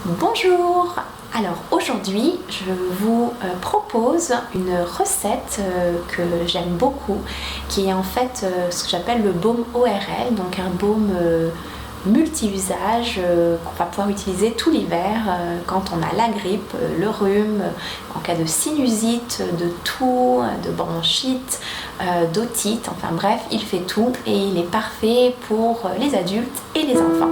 Bonjour! Alors aujourd'hui je vous propose une recette que j'aime beaucoup qui est en fait ce que j'appelle le baume ORL, donc un baume multi-usage qu'on va pouvoir utiliser tout l'hiver quand on a la grippe, le rhume, en cas de sinusite, de toux, de bronchite, d'otite, enfin bref, il fait tout et il est parfait pour les adultes et les enfants.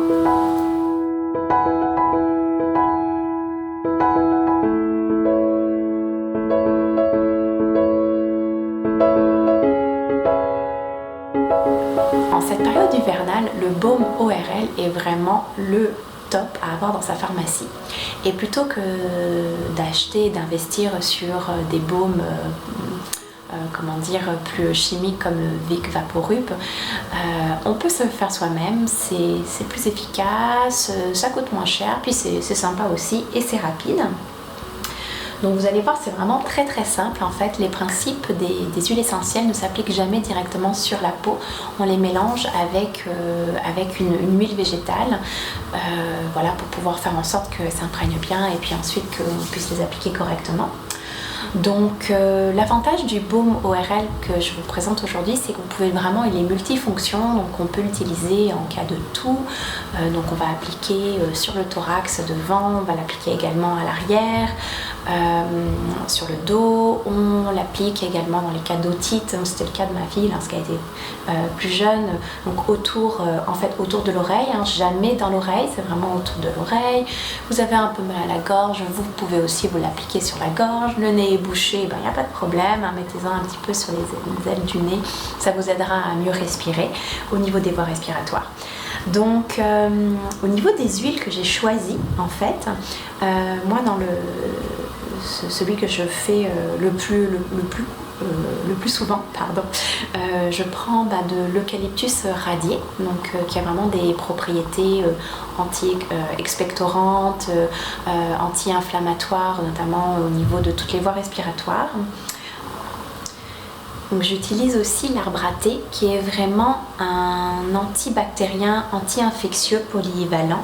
En cette période hivernale, le baume ORL est vraiment le top à avoir dans sa pharmacie. Et plutôt que d'acheter, d'investir sur des baumes plus chimiques comme le Vic Vaporub, on peut se le faire soi-même, c'est plus efficace, ça coûte moins cher, puis c'est sympa aussi et c'est rapide. Donc vous allez voir, c'est vraiment très simple en fait. Les principes des huiles essentielles ne s'appliquent jamais directement sur la peau. On les mélange avec une huile végétale, voilà, pour pouvoir faire en sorte que ça imprègne bien et puis ensuite qu'on puisse les appliquer correctement. Donc l'avantage du baume ORL que je vous présente aujourd'hui, c'est qu'on pouvait vraiment, il est multifonction, donc on peut l'utiliser en cas de toux, donc on va appliquer sur le thorax devant, on va l'appliquer également à l'arrière, sur le dos, on l'applique également dans les cas d'otite, c'était le cas de ma fille lorsqu'elle était plus jeune, donc autour de l'oreille, hein, jamais dans l'oreille, c'est vraiment autour de l'oreille. Vous avez un peu mal à la gorge, vous pouvez aussi vous l'appliquer sur la gorge, le nez est bouché, il n'y a pas de problème, hein, mettez-en un petit peu sur les ailes du nez, ça vous aidera à mieux respirer au niveau des voies respiratoires. Donc au niveau des huiles que j'ai choisies en fait, moi dans celui que je fais le plus souvent, je prends de l'eucalyptus radié, donc qui a vraiment des propriétés anti-expectorantes, anti-inflammatoires, notamment au niveau de toutes les voies respiratoires. Donc j'utilise aussi l'arbre à thé qui est vraiment un antibactérien, anti-infectieux polyvalent.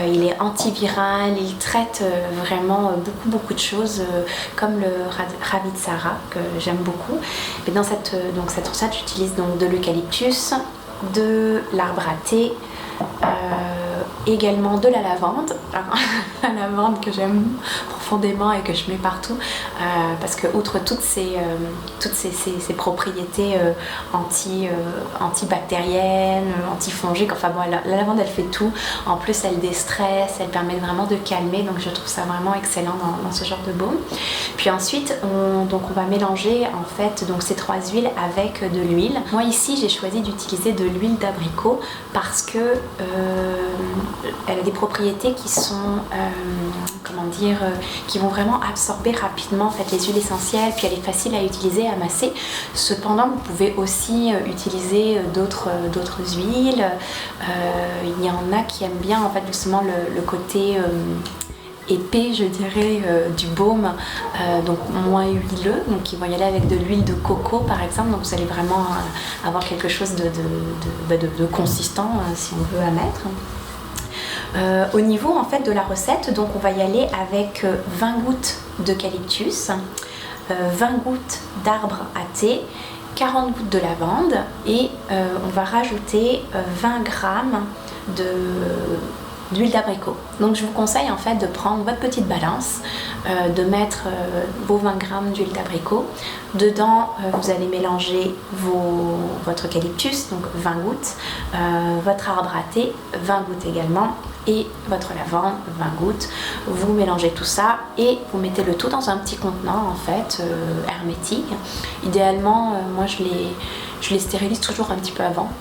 Il est antiviral, il traite vraiment beaucoup de choses comme le Ravitsara que j'aime beaucoup. Mais dans cette recette j'utilise donc de l'eucalyptus, de l'arbre à thé, également de la lavande, la lavande que j'aime profondément et que je mets partout parce que outre toutes ces propriétés antibactériennes, antifongiques, enfin bon, la lavande elle fait tout, en plus elle déstresse, elle permet vraiment de calmer, donc je trouve ça vraiment excellent dans ce genre de baume. Puis ensuite on va mélanger en fait donc ces trois huiles avec de l'huile. Moi ici j'ai choisi d'utiliser de l'huile d'abricot parce que elle a des propriétés qui sont qui vont vraiment absorber rapidement en fait les huiles essentielles, puis elle est facile à utiliser, à masser. Cependant vous pouvez aussi utiliser d'autres huiles. Il y en a qui aiment bien en fait justement le côté épais, je dirais, du baume, donc moins huileux, donc ils vont y aller avec de l'huile de coco par exemple, donc vous allez vraiment avoir quelque chose de consistant si on veut à mettre. Au niveau en fait de la recette, donc on va y aller avec 20 gouttes d'eucalyptus, 20 gouttes d'arbre à thé, 40 gouttes de lavande et on va rajouter 20 grammes d'huile d'abricot. Donc je vous conseille en fait de prendre votre petite balance, de mettre vos 20 grammes d'huile d'abricot. Dedans vous allez mélanger votre eucalyptus, donc 20 gouttes, votre arbre à thé, 20 gouttes également, et votre lavande, 20 gouttes. Vous mélangez tout ça et vous mettez le tout dans un petit contenant en fait hermétique. Idéalement, moi je les stérilise toujours un petit peu avant.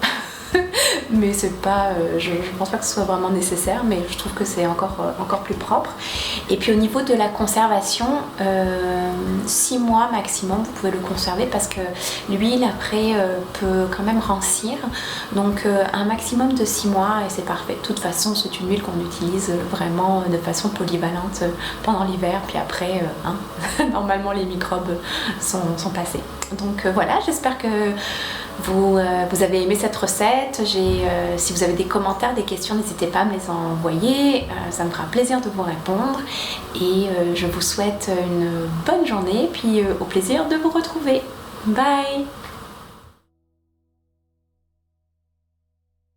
Mais c'est pas, je pense pas que ce soit vraiment nécessaire, mais je trouve que c'est encore plus propre. Et puis au niveau de la conservation, 6 mois maximum vous pouvez le conserver parce que l'huile après peut quand même rancir, donc un maximum de 6 mois et c'est parfait. De toute façon c'est une huile qu'on utilise vraiment de façon polyvalente pendant l'hiver, puis après normalement les microbes sont passés. Donc voilà, j'espère que vous avez aimé cette recette. Si vous avez des commentaires, des questions, n'hésitez pas à me les envoyer. Ça me fera plaisir de vous répondre. Et je vous souhaite une bonne journée, puis au plaisir de vous retrouver. Bye!